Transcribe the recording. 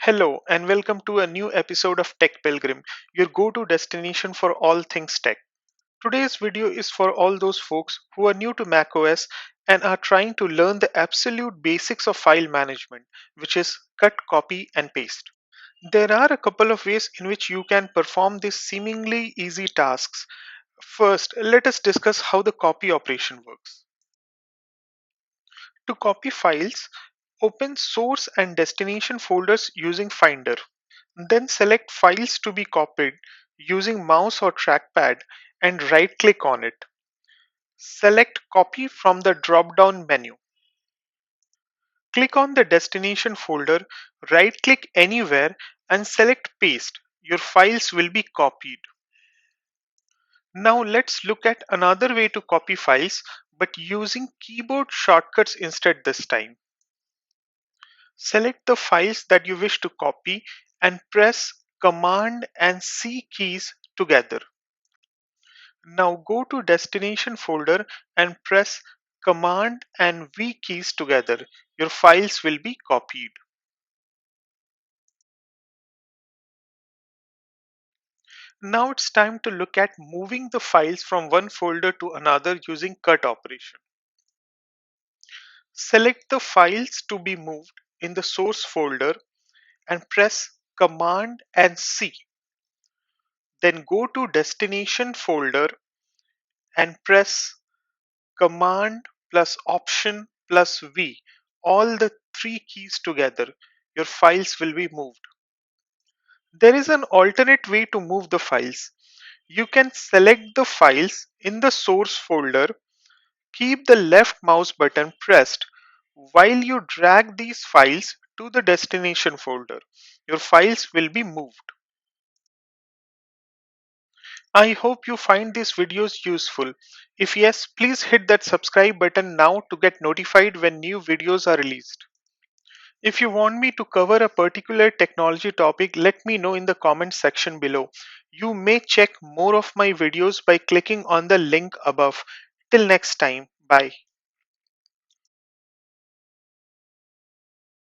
Hello, and welcome to a new episode of Tech Pilgrim, your go to destination for all things tech. Today's video is for all those folks who are new to macOS and are trying to learn the absolute basics of file management, which is cut, copy, and paste. There are a couple of ways in which you can perform these seemingly easy tasks. First, let us discuss how the copy operation works. To copy files, open source and destination folders using Finder. Then select files to be copied using mouse or trackpad and right click on it. Select copy from the drop down menu. Click on the destination folder, right click anywhere and select paste. Your files will be copied. Now let's look at another way to copy files but using keyboard shortcuts instead this time. Select the files that you wish to copy and press Command and C keys together. Now go to destination folder and press Command and V keys together. Your files will be copied. Now it's time to look at moving the files from one folder to another using cut operation. Select the files to be moved in the source folder and press Command and C. Then go to destination folder and press Command plus Option plus V, all the three keys together. Your files will be moved. There is an alternate way to move the files. You can select the files in the source folder, keep the left mouse button pressed while you drag these files to the destination folder. Your files will be moved. I hope you find these videos useful. If yes, please hit that subscribe button now to get notified when new videos are released. If you want me to cover a particular technology topic, let me know in the comments section below. You may check more of my videos by clicking on the link above. Till next time, bye.